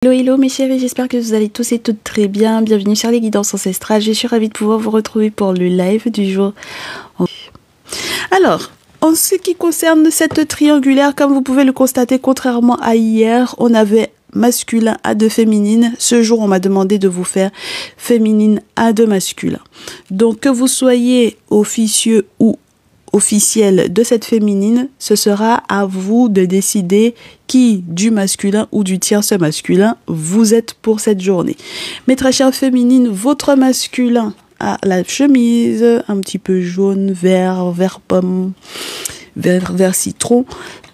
Hello hello mes chéris, j'espère que vous allez tous et toutes très bien. Bienvenue sur les guidances ancestrales. Je suis ravie de pouvoir vous retrouver pour le live du jour. Alors, en ce qui concerne cette triangulaire, comme vous pouvez le constater, contrairement à hier, on avait masculin à deux féminines. Ce jour, on m'a demandé de vous faire féminine à deux masculins. Donc, que vous soyez officieux ou officiel de cette féminine, ce sera à vous de décider qui du masculin ou du tierce masculin vous êtes pour cette journée. Mes très chères féminines, votre masculin a la chemise un petit peu jaune, vert pomme, vert citron,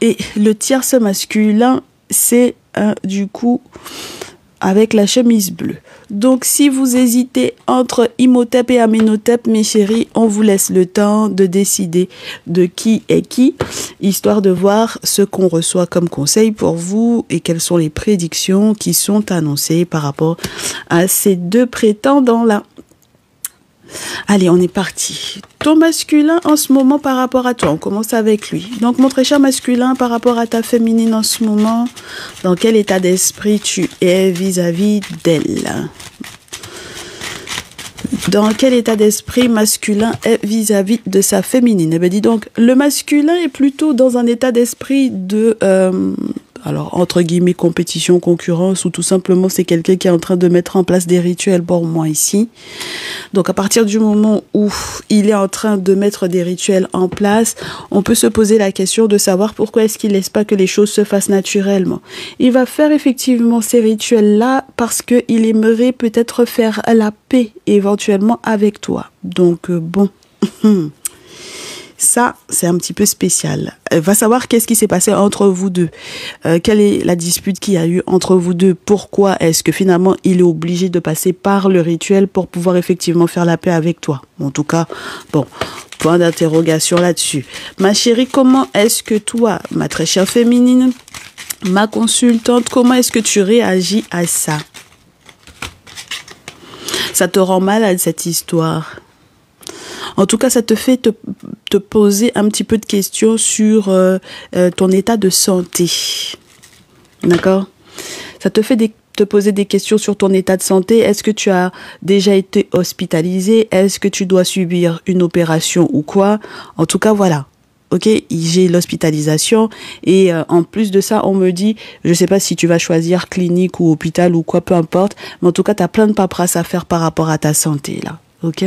et le tierce masculin c'est du coup avec la chemise bleue. Donc, si vous hésitez entre Imhotep et Amenhotep, mes chéris, on vous laisse le temps de décider de qui est qui, histoire de voir ce qu'on reçoit comme conseil pour vous et quelles sont les prédictions qui sont annoncées par rapport à ces deux prétendants-là. Allez, on est parti. Ton masculin en ce moment par rapport à toi, on commence avec lui. Donc, mon très cher masculin par rapport à ta féminine en ce moment, dans quel état d'esprit tu es vis-à-vis d'elle? Dans quel état d'esprit masculin est vis-à-vis de sa féminine? Eh bien, dis donc, le masculin est plutôt dans un état d'esprit de... alors, entre guillemets, compétition, concurrence, ou tout simplement, c'est quelqu'un qui est en train de mettre en place des rituels pour moi ici. Donc, à partir du moment où il est en train de mettre des rituels en place, on peut se poser la question de savoir pourquoi est-ce qu'il ne laisse pas que les choses se fassent naturellement. Il va faire effectivement ces rituels-là parce qu'il aimerait peut-être faire la paix éventuellement avec toi. Donc, bon... Ça, c'est un petit peu spécial. Va savoir qu'est-ce qui s'est passé entre vous deux. Quelle est la dispute qu'il y a eu entre vous deux. Pourquoi est-ce que finalement, il est obligé de passer par le rituel pour pouvoir effectivement faire la paix avec toi. En tout cas, bon, point d'interrogation là-dessus. Ma chérie, comment est-ce que toi, ma très chère féminine, ma consultante, comment est-ce que tu réagis à ça? Ça te rend malade, cette histoire? En tout cas, ça te fait te poser un petit peu de questions sur ton état de santé. D'accord? Ça te fait te poser des questions sur ton état de santé. Est-ce que tu as déjà été hospitalisé? Est-ce que tu dois subir une opération ou quoi? En tout cas, voilà. Ok, j'ai l'hospitalisation et en plus de ça, on me dit, je sais pas si tu vas choisir clinique ou hôpital ou quoi, peu importe, mais en tout cas, tu as plein de paperasse à faire par rapport à ta santé, là. Ok?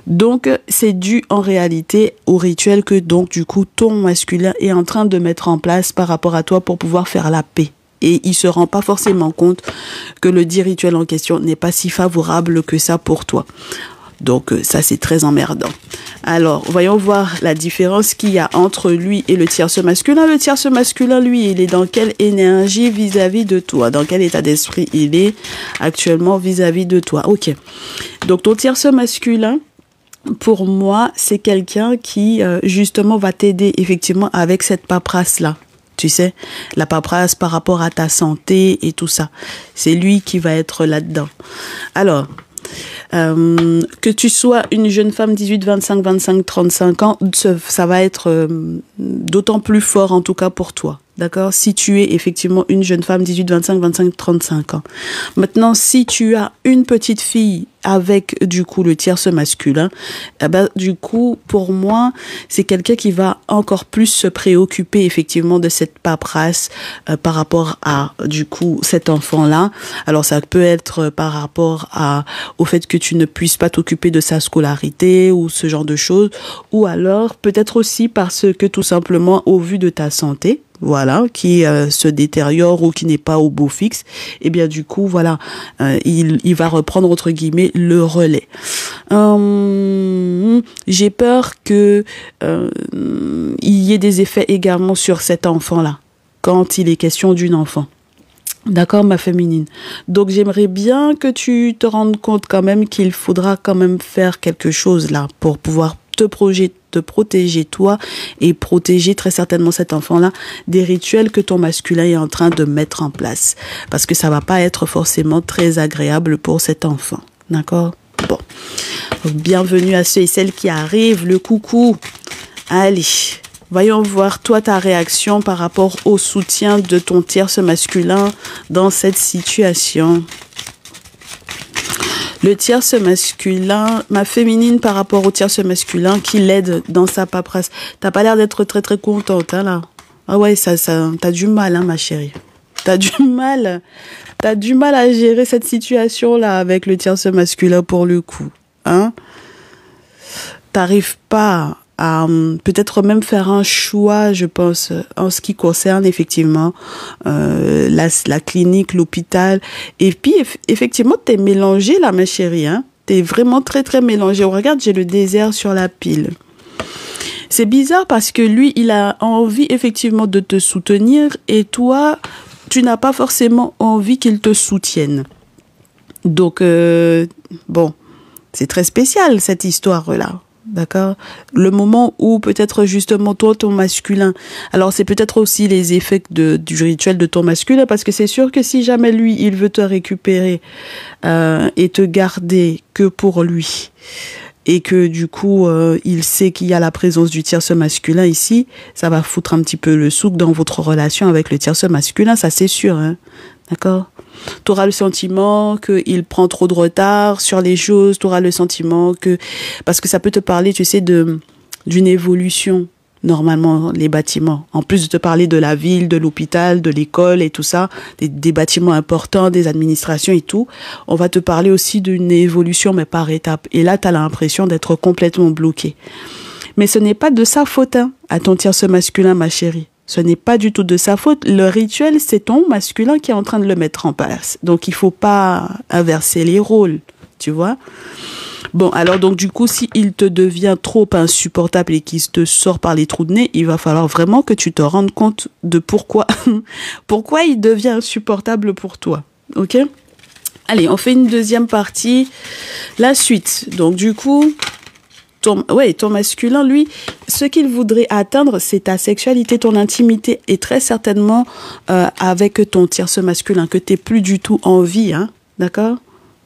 Donc, c'est dû en réalité au rituel que donc du coup ton masculin est en train de mettre en place par rapport à toi pour pouvoir faire la paix. Et il se rend pas forcément compte que le dit rituel en question n'est pas si favorable que ça pour toi. Donc, ça c'est très emmerdant. Alors, voyons voir la différence qu'il y a entre lui et le tierce masculin. Le tierce masculin, lui, il est dans quelle énergie vis-à-vis de toi? Dans quel état d'esprit il est actuellement vis-à-vis de toi? Ok. Donc, ton tierce masculin, pour moi, c'est quelqu'un qui, justement, va t'aider effectivement avec cette paperasse-là. Tu sais, la paperasse par rapport à ta santé et tout ça. C'est lui qui va être là-dedans. Alors, que tu sois une jeune femme 18, 25, 25, 35 ans, ça va être d'autant plus fort en tout cas pour toi. D'accord? Si tu es effectivement une jeune femme 18, 25, 25, 35 ans. Maintenant, si tu as une petite fille avec du coup le tierce masculin, eh ben, du coup, pour moi, c'est quelqu'un qui va encore plus se préoccuper effectivement de cette paperasse par rapport à du coup cet enfant-là. Alors ça peut être par rapport au fait que tu ne puisses pas t'occuper de sa scolarité ou ce genre de choses, ou alors peut-être aussi parce que tout simplement au vu de ta santé, voilà, qui se détériore ou qui n'est pas au beau fixe, et bien du coup, voilà, il va reprendre entre guillemets le relais. J'ai peur que il y ait des effets également sur cet enfant-là, quand il est question d'une enfant. D'accord, ma féminine. Donc, j'aimerais bien que tu te rendes compte quand même qu'il faudra quand même faire quelque chose là pour pouvoir te protéger toi et protéger très certainement cet enfant-là des rituels que ton masculin est en train de mettre en place. Parce que ça va pas être forcément très agréable pour cet enfant. D'accord? Bon. Donc, bienvenue à ceux et celles qui arrivent. Le coucou. Allez. Voyons voir, toi, ta réaction par rapport au soutien de ton tierce masculin dans cette situation. Le tierce masculin, ma féminine par rapport au tierce masculin qui l'aide dans sa paperasse. T'as pas l'air d'être très très contente, hein, là. Ah ouais, t'as du mal, hein, ma chérie. T'as du mal. T'as du mal à gérer cette situation-là avec le tierce masculin pour le coup, hein. T'arrives pas à peut-être même faire un choix, je pense, en ce qui concerne effectivement la clinique, l'hôpital. Et puis, effectivement, t'es mélangée là, ma chérie. Hein? T'es vraiment très, très mélangée. Regarde, j'ai le désert sur la pile. C'est bizarre parce que lui, il a envie effectivement de te soutenir et toi, tu n'as pas forcément envie qu'il te soutienne. Donc, bon, c'est très spécial cette histoire-là. D'accord? Le moment où peut-être justement toi, ton masculin, alors c'est peut-être aussi les effets du rituel de ton masculin, parce que c'est sûr que si jamais lui, il veut te récupérer et te garder que pour lui, et que du coup, il sait qu'il y a la présence du tierce masculin ici, ça va foutre un petit peu le souk dans votre relation avec le tierce masculin, ça c'est sûr, hein? D'accord? Tu auras le sentiment qu'il prend trop de retard sur les choses, tu auras le sentiment que... Parce que ça peut te parler, tu sais, d'une évolution, normalement, les bâtiments. En plus de te parler de la ville, de l'hôpital, de l'école et tout ça, des bâtiments importants, des administrations et tout, on va te parler aussi d'une évolution, mais par étapes. Et là, tu as l'impression d'être complètement bloqué. Mais ce n'est pas de sa faute, hein, à ton tierce masculin, ma chérie. Ce n'est pas du tout de sa faute. Le rituel, c'est ton masculin qui est en train de le mettre en place. Donc, il faut pas inverser les rôles, tu vois. Bon, alors donc du coup, s'il te devient trop insupportable et qu'il te sort par les trous de nez, il va falloir vraiment que tu te rendes compte de pourquoi il devient insupportable pour toi. Ok ? Allez, on fait une deuxième partie. La suite. Donc du coup... ton masculin, lui, ce qu'il voudrait atteindre, c'est ta sexualité, ton intimité, et très certainement avec ton tierce masculin, que t'aies plus du tout envie, hein, d'accord ?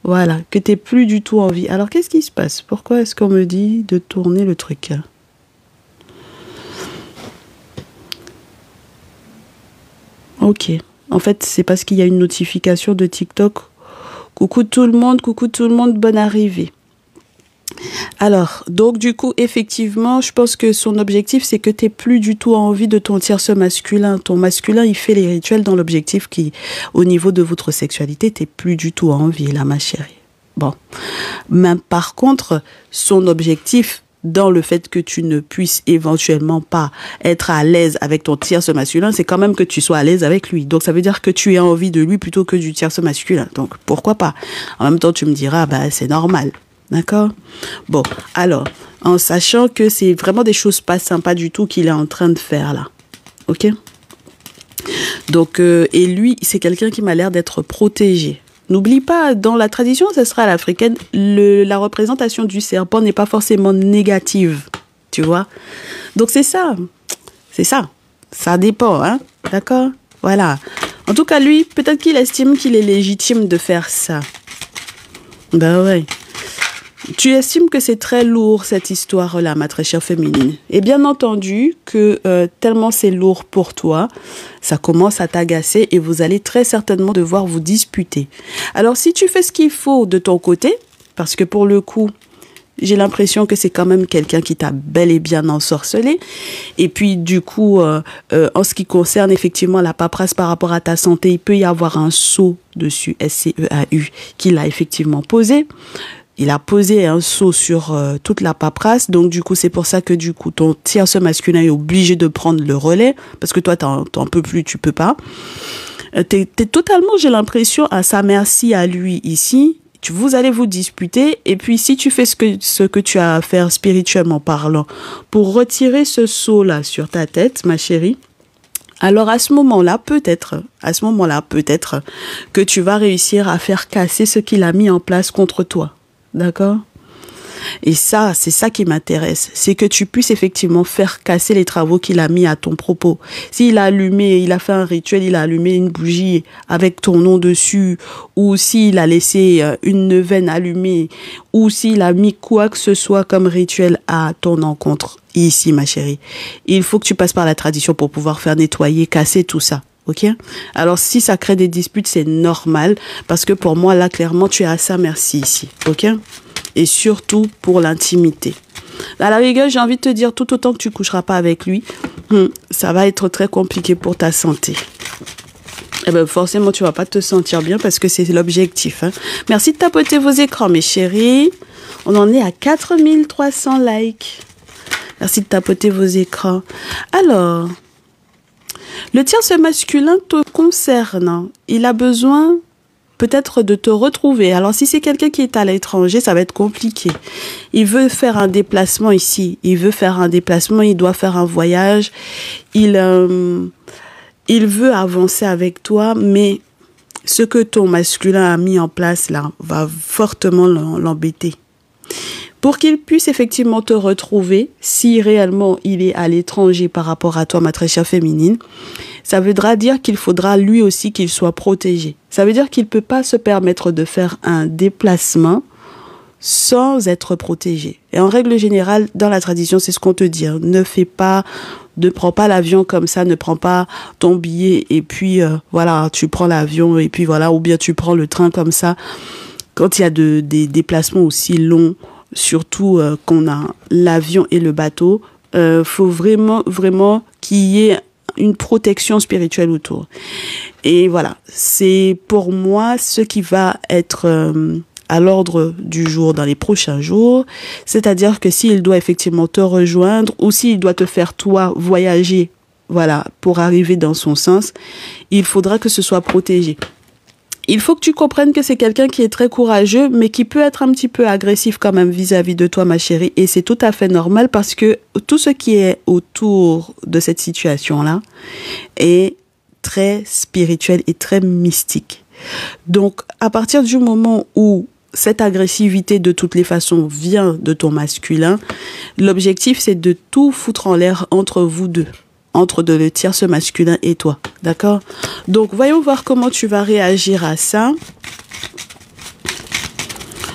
Voilà, que t'aies plus du tout envie. Alors, qu'est-ce qui se passe ? Pourquoi est-ce qu'on me dit de tourner le truc ? Ok. En fait, c'est parce qu'il y a une notification de TikTok. Coucou tout le monde, bonne arrivée. Alors, donc du coup, effectivement, je pense que son objectif, c'est que tu n'aies plus du tout envie de ton tierce masculin. Ton masculin, il fait les rituels dans l'objectif qui, au niveau de votre sexualité, tu n'es plus du tout envie, là, ma chérie. Bon. Mais par contre, son objectif, dans le fait que tu ne puisses éventuellement pas être à l'aise avec ton tierce masculin, c'est quand même que tu sois à l'aise avec lui. Donc, ça veut dire que tu aies envie de lui plutôt que du tierce masculin. Donc, pourquoi pas? En même temps, tu me diras, bah, c'est normal. D'accord? Bon, alors, en sachant que c'est vraiment des choses pas sympas du tout qu'il est en train de faire là. Ok? Donc, et lui, c'est quelqu'un qui m'a l'air d'être protégé. N'oublie pas, dans la tradition ancestrale africaine, la représentation du serpent n'est pas forcément négative. Tu vois? Donc, c'est ça. C'est ça. Ça dépend, hein? D'accord? Voilà. En tout cas, lui, peut-être qu'il estime qu'il est légitime de faire ça. Ben ouais. Tu estimes que c'est très lourd, cette histoire-là, ma très chère féminine. Et bien entendu que tellement c'est lourd pour toi, ça commence à t'agacer et vous allez très certainement devoir vous disputer. Alors, si tu fais ce qu'il faut de ton côté, parce que pour le coup, j'ai l'impression que c'est quand même quelqu'un qui t'a bel et bien ensorcelé. Et puis, du coup, en ce qui concerne effectivement la paperasse par rapport à ta santé, il peut y avoir un sceau dessus, SCEAU, qu'il a effectivement posé. Il a posé un sceau sur toute la paperasse. Donc, du coup, c'est pour ça que, du coup, ton tierce masculin est obligé de prendre le relais. Parce que toi, t'en peux plus, tu peux pas. T'es totalement, j'ai l'impression, à sa merci à lui ici. Vous allez vous disputer. Et puis, si tu fais ce que tu as à faire spirituellement parlant pour retirer ce sceau-là sur ta tête, ma chérie, alors à ce moment-là, peut-être que tu vas réussir à faire casser ce qu'il a mis en place contre toi. D'accord? Et ça, c'est ça qui m'intéresse. C'est que tu puisses effectivement faire casser les travaux qu'il a mis à ton propos. S'il a allumé, il a fait un rituel, il a allumé une bougie avec ton nom dessus, ou s'il a laissé une neuvaine allumée, ou s'il a mis quoi que ce soit comme rituel à ton encontre, ici, ma chérie, il faut que tu passes par la tradition pour pouvoir faire nettoyer, casser tout ça. Ok? Alors, si ça crée des disputes, c'est normal, parce que pour moi, là, clairement, tu es à sa merci ici. Ok? Et surtout pour l'intimité. À la rigueur, j'ai envie de te dire, tout autant que tu coucheras pas avec lui, ça va être très compliqué pour ta santé. Eh ben, forcément, tu vas pas te sentir bien parce que c'est l'objectif. Hein. Merci de tapoter vos écrans, mes chéris. On en est à 4300 likes. Merci de tapoter vos écrans. Alors, le tierce masculin te concerne. Il a besoin peut-être de te retrouver. Alors, si c'est quelqu'un qui est à l'étranger, ça va être compliqué. Il veut faire un déplacement ici. Il veut faire un déplacement, il doit faire un voyage. Il veut avancer avec toi, mais ce que ton masculin a mis en place là va fortement l'embêter. Pour qu'il puisse effectivement te retrouver, si réellement il est à l'étranger par rapport à toi, ma très chère féminine, ça voudra dire qu'il faudra lui aussi qu'il soit protégé. Ça veut dire qu'il ne peut pas se permettre de faire un déplacement sans être protégé. Et en règle générale, dans la tradition, c'est ce qu'on te dit. Hein. Ne prends pas l'avion comme ça, ne prends pas ton billet et puis voilà, tu prends l'avion et puis voilà, ou bien tu prends le train comme ça. Quand il y a des déplacements aussi longs, surtout qu'on a l'avion et le bateau, faut vraiment qu'il y ait une protection spirituelle autour. Et voilà, c'est pour moi ce qui va être à l'ordre du jour dans les prochains jours. C'est-à-dire que s'il doit effectivement te rejoindre ou s'il doit te faire toi voyager, voilà, pour arriver dans son sens, il faudra que ce soit protégé. Il faut que tu comprennes que c'est quelqu'un qui est très courageux, mais qui peut être un petit peu agressif quand même vis-à-vis de toi, ma chérie. Et c'est tout à fait normal parce que tout ce qui est autour de cette situation-là est très spirituel et très mystique. Donc, à partir du moment où cette agressivité, de toutes les façons, vient de ton masculin, l'objectif, c'est de tout foutre en l'air entre vous deux. Entre le tierce masculin et toi, d'accord? Donc, voyons voir comment tu vas réagir à ça.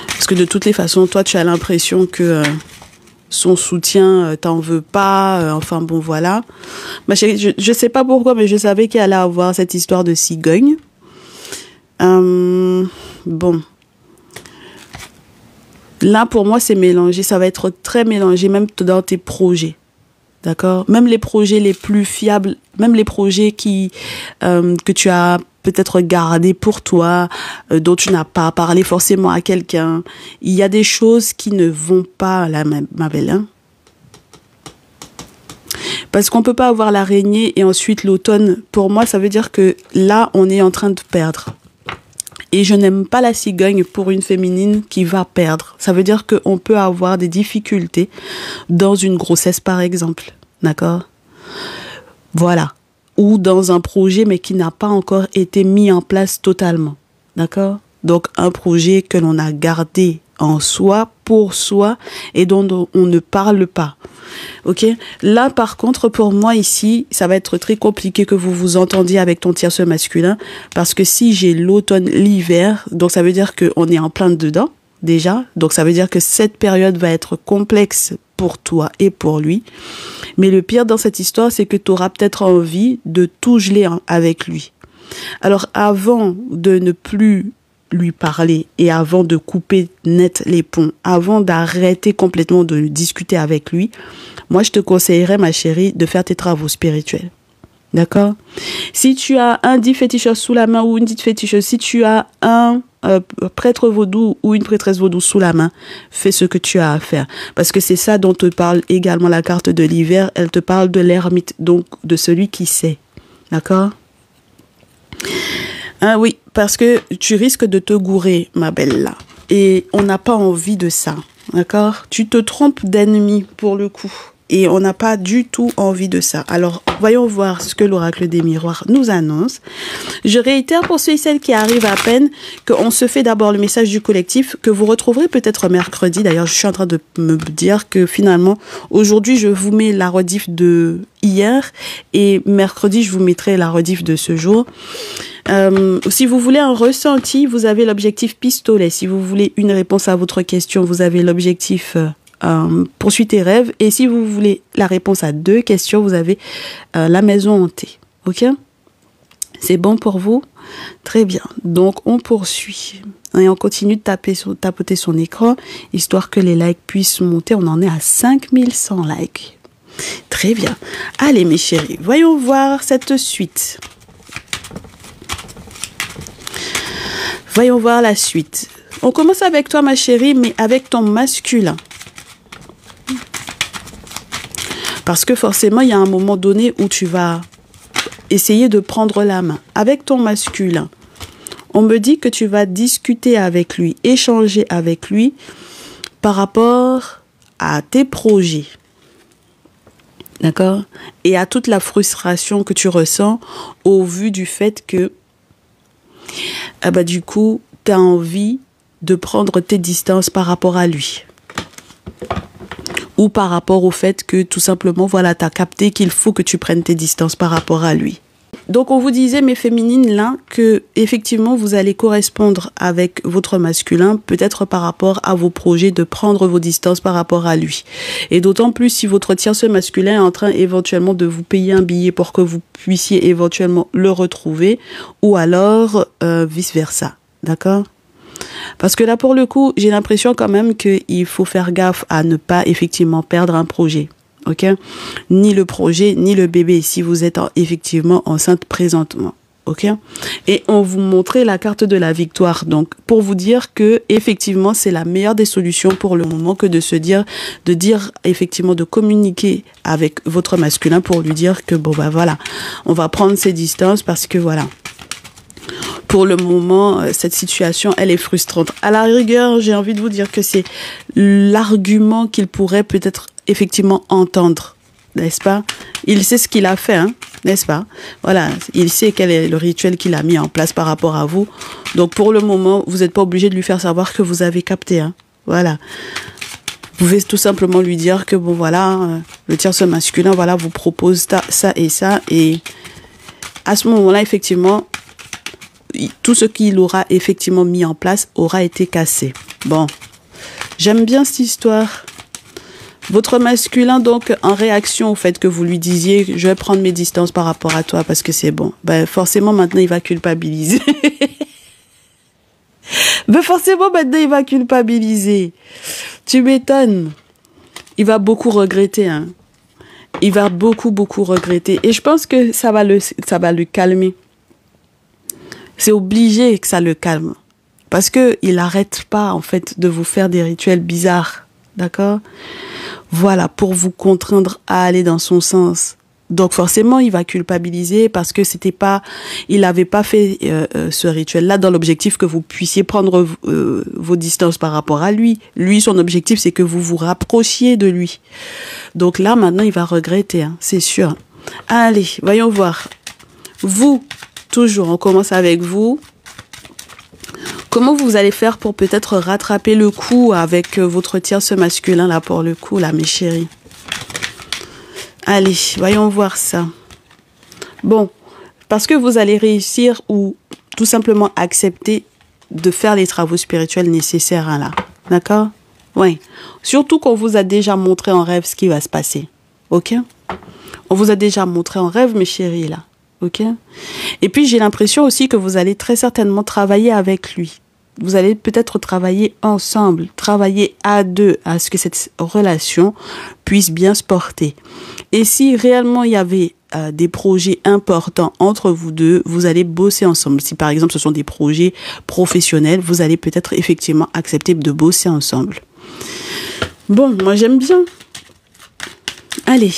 Parce que de toutes les façons, toi, tu as l'impression que son soutien, t'en veux pas. Enfin, bon, voilà. Ma chérie, je sais pas pourquoi, mais je savais qu'il allait avoir cette histoire de cigogne. Bon. Là, pour moi, c'est mélangé. Ça va être très mélangé, même dans tes projets. D'accord? Même les projets les plus fiables, même les projets que tu as peut-être gardés pour toi, dont tu n'as pas parlé forcément à quelqu'un. Il y a des choses qui ne vont pas, là, ma belle. Hein? Parce qu'on peut pas avoir l'araignée et ensuite l'automne. Pour moi, ça veut dire que là, on est en train de perdre. Et je n'aime pas la cigogne pour une féminine qui va perdre. Ça veut dire qu'on peut avoir des difficultés dans une grossesse, par exemple. D'accord? Voilà. Ou dans un projet, mais qui n'a pas encore été mis en place totalement. D'accord? Donc, un projet que l'on a gardé en soi, pour soi, et dont on ne parle pas. Ok? Là, par contre, pour moi, ici, ça va être très compliqué que vous vous entendiez avec ton tierce masculin, parce que si j'ai l'automne, l'hiver, donc ça veut dire qu'on est en plein dedans, déjà. Donc, ça veut dire que cette période va être complexe pour toi et pour lui. Mais le pire dans cette histoire, c'est que tu auras peut-être envie de tout geler avec lui. Alors, avant de ne plus lui parler et avant de couper net les ponts, avant d'arrêter complètement de discuter avec lui, moi, je te conseillerais, ma chérie, de faire tes travaux spirituels. D'accord? Si tu as un dit féticheur sous la main ou une dite féticheuse, si tu as un prêtre vaudou ou une prêtresse vaudou sous la main, fais ce que tu as à faire. Parce que c'est ça dont te parle également la carte de l'hiver. Elle te parle de l'ermite, donc de celui qui sait. D'accord? Ah oui, parce que tu risques de te gourer, ma belle, là. Et on n'a pas envie de ça. D'accord? Tu te trompes d'ennemi, pour le coup. Et on n'a pas du tout envie de ça. Alors, voyons voir ce que l'oracle des miroirs nous annonce. Je réitère pour ceux et celles qui arrivent à peine qu'on se fait d'abord le message du collectif que vous retrouverez peut-être mercredi. D'ailleurs, je suis en train de me dire que finalement, aujourd'hui, je vous mets la rediff de hier et mercredi, je vous mettrai la rediff de ce jour. Si vous voulez un ressenti, vous avez l'objectif pistolet. Si vous voulez une réponse à votre question, vous avez l'objectif poursuite et rêve. Et si vous voulez la réponse à 2 questions, vous avez la maison hantée. Ok? C'est bon pour vous? Très bien. Donc, on poursuit. Et on continue de tapoter son écran, histoire que les likes puissent monter. On en est à 5100 likes. Très bien. Allez, mes chéris, voyons voir cette suite. Voyons voir la suite. On commence avec toi, ma chérie, mais avec ton masculin. Parce que forcément, il y a un moment donné où tu vas essayer de prendre la main. Avec ton masculin, on me dit que tu vas discuter avec lui, échanger avec lui par rapport à tes projets. D'accord? Et à toute la frustration que tu ressens au vu du fait que, du coup, tu as envie de prendre tes distances par rapport à lui. Ou par rapport au fait que tout simplement, voilà, tu as capté qu'il faut que tu prennes tes distances par rapport à lui. Donc, on vous disait, mes féminines, là, que effectivement, vous allez correspondre avec votre masculin, peut-être par rapport à vos projets, de prendre vos distances par rapport à lui. Et d'autant plus si votre tierce masculin est en train éventuellement de vous payer un billet pour que vous puissiez éventuellement le retrouver, ou alors vice-versa. D'accord ? Parce que là, pour le coup, j'ai l'impression quand même qu'il faut faire gaffe à ne pas effectivement perdre un projet. Ok? Ni le projet, ni le bébé, si vous êtes effectivement enceinte présentement. Ok? Et on vous montrait la carte de la victoire. Donc, pour vous dire que effectivement, c'est la meilleure des solutions pour le moment que de dire effectivement, de communiquer avec votre masculin pour lui dire que bon, bah voilà, on va prendre ses distances parce que voilà. Pour le moment, cette situation, elle est frustrante. À la rigueur, j'ai envie de vous dire que c'est l'argument qu'il pourrait peut-être effectivement entendre, n'est-ce pas? Il sait ce qu'il a fait, hein, n'est-ce pas? Voilà, il sait quel est le rituel qu'il a mis en place par rapport à vous. Donc, pour le moment, vous n'êtes pas obligé de lui faire savoir que vous avez capté, hein. Voilà. Vous pouvez tout simplement lui dire que, bon, voilà, le tierce masculin, voilà, vous propose ça et ça. Et à ce moment-là, effectivement, tout ce qu'il aura effectivement mis en place aura été cassé. Bon, j'aime bien cette histoire. Votre masculin, donc, en réaction au fait que vous lui disiez « je vais prendre mes distances par rapport à toi parce que c'est bon », ben forcément, maintenant, il va culpabiliser. Tu m'étonnes. Il va beaucoup regretter, hein. Il va beaucoup regretter. Et je pense que ça va le calmer. C'est obligé que ça le calme. Parce que il n'arrête pas, en fait, de vous faire des rituels bizarres. D'accord? Voilà, pour vous contraindre à aller dans son sens. Donc, forcément, il va culpabiliser parce que il n'avait pas fait ce rituel-là dans l'objectif que vous puissiez prendre vos distances par rapport à lui. Lui, son objectif, c'est que vous vous rapprochiez de lui. Donc là, maintenant, il va regretter, hein, c'est sûr. Allez, voyons voir. Vous, toujours, on commence avec vous. Comment vous allez faire pour peut-être rattraper le coup avec votre tierce masculin, là, pour le coup, là, mes chéris? Allez, voyons voir ça. Bon, parce que vous allez réussir ou tout simplement accepter de faire les travaux spirituels nécessaires, hein, là. D'accord? Oui. Surtout qu'on vous a déjà montré en rêve ce qui va se passer. Ok? On vous a déjà montré en rêve, mes chéris, là. Ok? Et puis, j'ai l'impression aussi que vous allez très certainement travailler avec lui. Vous allez peut-être travailler ensemble, travailler à deux, à ce que cette relation puisse bien se porter. Et si réellement il y avait des projets importants entre vous deux, vous allez bosser ensemble. Si par exemple ce sont des projets professionnels, vous allez peut-être effectivement accepter de bosser ensemble. Bon, moi j'aime bien. Allez.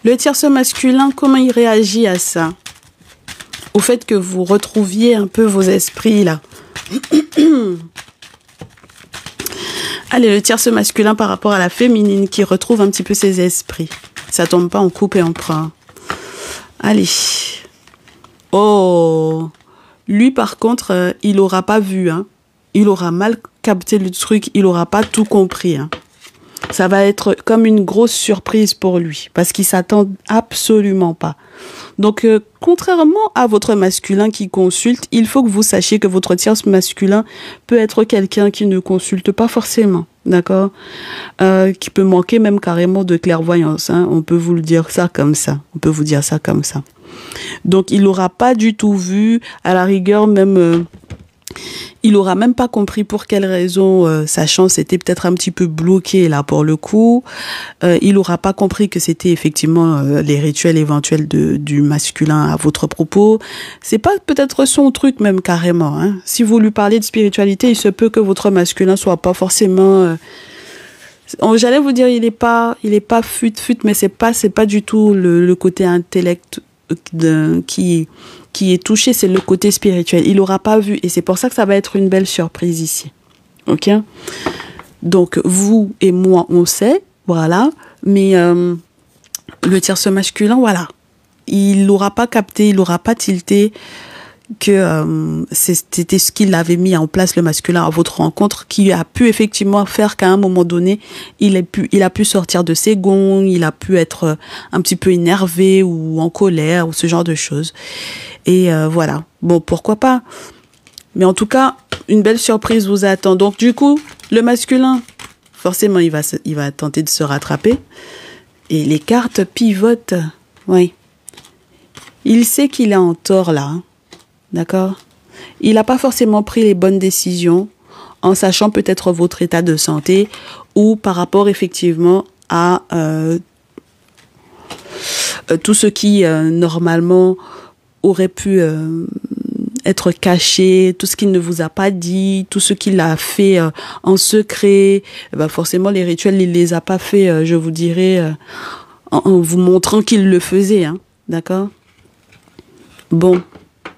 Le tierce masculin, comment il réagit à ça? Au fait que vous retrouviez un peu vos esprits là. Allez, le tierce masculin par rapport à la féminine qui retrouve un petit peu ses esprits. Ça tombe pas en coupe et en prend. Allez. Oh. Lui, par contre, il aura pas vu. Hein. Il aura mal capté le truc. Il aura pas tout compris. Hein. Ça va être comme une grosse surprise pour lui. Parce qu'il s'attend absolument pas. Donc, contrairement à votre masculin qui consulte, il faut que vous sachiez que votre tierce masculin peut être quelqu'un qui ne consulte pas forcément, d'accord, qui peut manquer même carrément de clairvoyance. Hein. On peut vous le dire ça comme ça. On peut vous dire ça comme ça. Donc, il n'aura pas du tout vu, à la rigueur même... il n'aura même pas compris pour quelle raison sa chance était peut-être un petit peu bloquée là pour le coup. Il n'aura pas compris que c'était effectivement les rituels éventuels du masculin à votre propos. C'est pas peut-être son truc même carrément. Hein. Si vous lui parlez de spiritualité, il se peut que votre masculin soit pas forcément... j'allais vous dire il est pas fut mais c'est pas du tout le côté intellect qui est touché, c'est le côté spirituel. Il n'aura pas vu et c'est pour ça que ça va être une belle surprise ici. Ok? Donc, vous et moi, on sait, voilà, mais le tierce masculin, voilà, il n'aura pas capté, il n'aura pas tilté que c'était ce qu'il avait mis en place, le masculin, à votre rencontre, qui a pu effectivement faire qu'à un moment donné, il a pu sortir de ses gonds, il a pu être un petit peu énervé ou en colère ou ce genre de choses. Et voilà. Bon, pourquoi pas. Mais en tout cas, une belle surprise vous attend. Donc, du coup, le masculin, forcément, il va tenter de se rattraper. Et les cartes pivotent. Oui. Il sait qu'il est en tort, là. Hein. D'accord? Il n'a pas forcément pris les bonnes décisions en sachant peut-être votre état de santé ou par rapport, effectivement, à tout ce qui, normalement... aurait pu être caché, tout ce qu'il ne vous a pas dit, tout ce qu'il a fait en secret. Ben forcément, les rituels, il les a pas fait, je vous dirais, en vous montrant qu'il le faisait. Hein, d'accord? Bon.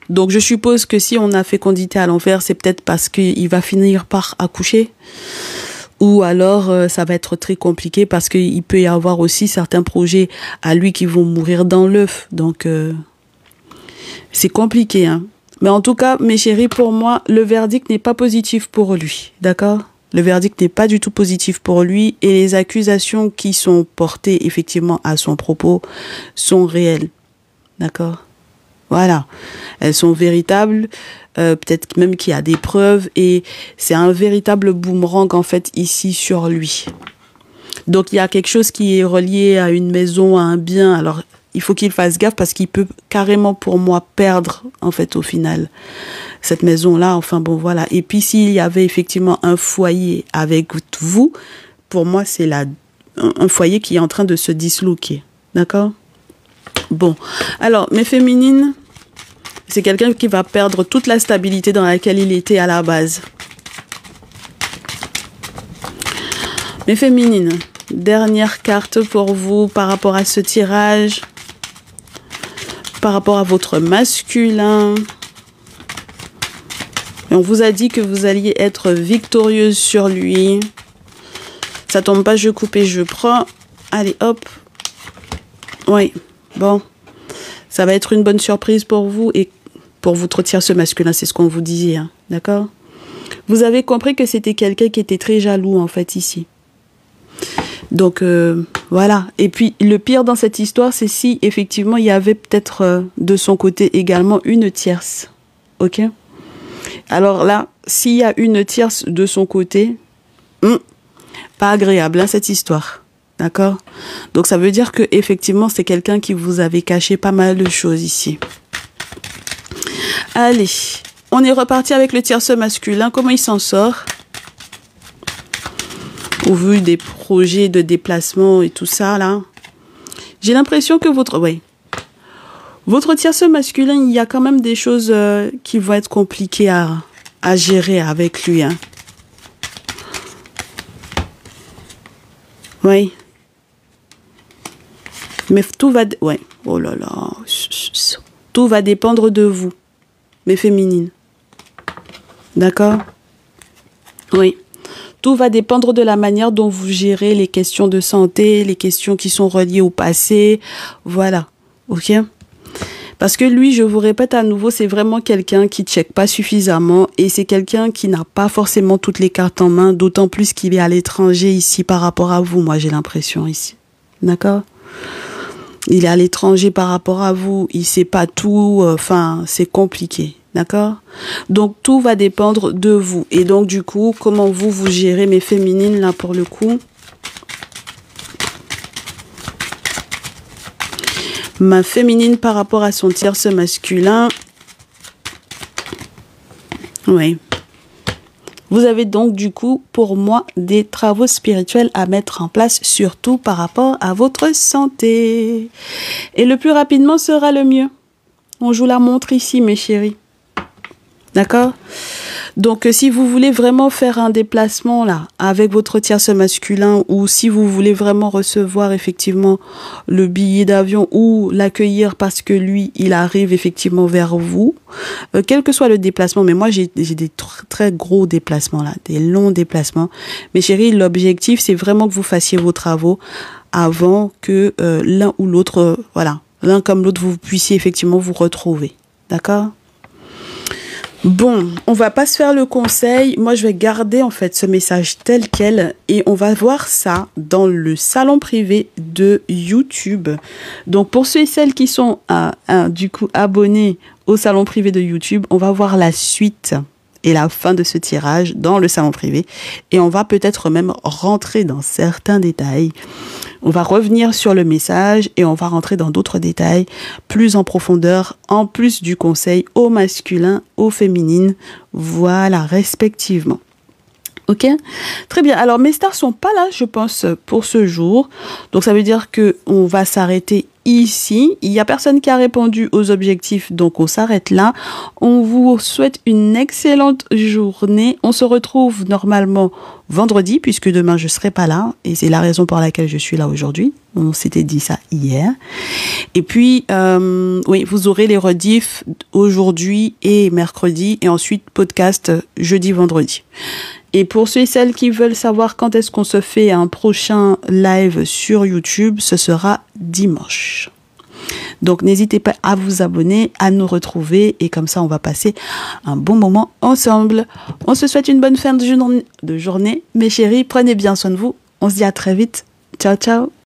Donc, je suppose que si on a fécondité à l'envers, c'est peut-être parce qu'il va finir par accoucher. Ou alors, ça va être très compliqué parce qu'il peut y avoir aussi certains projets à lui qui vont mourir dans l'œuf. Donc... c'est compliqué, hein. Mais en tout cas, mes chéris, pour moi, le verdict n'est pas positif pour lui, d'accord? Le verdict n'est pas du tout positif pour lui et les accusations qui sont portées effectivement à son propos sont réelles, d'accord? Voilà, elles sont véritables, peut-être même qu'il y a des preuves et c'est un véritable boomerang en fait ici sur lui. Donc il y a quelque chose qui est relié à une maison, à un bien, alors... il faut qu'il fasse gaffe parce qu'il peut carrément, pour moi, perdre, en fait, au final, cette maison-là. Enfin, bon, voilà. Et puis, s'il y avait effectivement un foyer avec vous, pour moi, c'est un foyer qui est en train de se disloquer. D'accord? Bon. Alors, mes féminines, c'est quelqu'un qui va perdre toute la stabilité dans laquelle il était à la base. Mes féminines, dernière carte pour vous par rapport à ce tirage. Par rapport à votre masculin. Et on vous a dit que vous alliez être victorieuse sur lui. Ça tombe pas, je coupe et je prends. Allez, hop. Oui, bon. Ça va être une bonne surprise pour vous et pour votre tierce masculin, c'est ce qu'on vous disait, hein, d'accord? Vous avez compris que c'était quelqu'un qui était très jaloux, en fait, ici. Donc, voilà. Et puis, le pire dans cette histoire, c'est si, effectivement, il y avait peut-être de son côté également une tierce. OK? Alors là, s'il y a une tierce de son côté, pas agréable, hein, cette histoire. D'accord? Donc, ça veut dire que effectivement, c'est quelqu'un qui vous avait caché pas mal de choses ici. Allez, on est reparti avec le tierce masculin. Comment il s'en sort? Au vu des projets de déplacement et tout ça, là. J'ai l'impression que votre tierce masculin, il y a quand même des choses qui vont être compliquées à gérer avec lui. Hein. Oui. Mais tout va... Ouais. Oh là là. Tout va dépendre de vous, mes féminines. D'accord? Oui. Tout va dépendre de la manière dont vous gérez les questions de santé, les questions qui sont reliées au passé. Voilà. OK? Parce que lui, je vous répète à nouveau, c'est vraiment quelqu'un qui ne check pas suffisamment et c'est quelqu'un qui n'a pas forcément toutes les cartes en main, d'autant plus qu'il est à l'étranger ici par rapport à vous, moi j'ai l'impression ici. D'accord? Il est à l'étranger par rapport à vous, il sait pas tout, enfin, c'est compliqué. D'accord? Donc, tout va dépendre de vous. Et donc, du coup, comment vous gérez mes féminines, là, pour le coup? Ma féminine par rapport à son tierce masculin. Oui. Vous avez donc du coup pour moi des travaux spirituels à mettre en place, surtout par rapport à votre santé. Et le plus rapidement sera le mieux. On joue la montre ici mes chéris. D'accord? Donc si vous voulez vraiment faire un déplacement là avec votre tierce masculin ou si vous voulez vraiment recevoir effectivement le billet d'avion ou l'accueillir parce que lui il arrive effectivement vers vous, quel que soit le déplacement, mais moi j'ai des très gros déplacements là, des longs déplacements. Mes chéris, l'objectif c'est vraiment que vous fassiez vos travaux avant que l'un ou l'autre, voilà, l'un comme l'autre vous puissiez effectivement vous retrouver. D'accord? Bon, on va pas se faire le conseil. Moi, je vais garder en fait ce message tel quel et on va voir ça dans le salon privé de YouTube. Donc, pour ceux et celles qui sont du coup abonnés au salon privé de YouTube, on va voir la suite et la fin de ce tirage dans le salon privé et on va peut-être même rentrer dans certains détails. On va revenir sur le message et on va rentrer dans d'autres détails plus en profondeur, en plus du conseil au masculin, au féminin, voilà, respectivement. Ok? Très bien. Alors, mes stars sont pas là, je pense, pour ce jour. Donc, ça veut dire que on va s'arrêter ici. Il y a personne qui a répondu aux objectifs, donc on s'arrête là. On vous souhaite une excellente journée. On se retrouve normalement vendredi, puisque demain je serai pas là. Et c'est la raison pour laquelle je suis là aujourd'hui. On s'était dit ça hier. Et puis, oui, vous aurez les rediffs aujourd'hui et mercredi. Et ensuite, podcast jeudi, vendredi. Et pour ceux et celles qui veulent savoir quand est-ce qu'on se fait un prochain live sur YouTube, ce sera dimanche. Donc, n'hésitez pas à vous abonner, à nous retrouver et comme ça, on va passer un bon moment ensemble. On se souhaite une bonne fin de journée, mes chéris. Prenez bien soin de vous. On se dit à très vite. Ciao, ciao.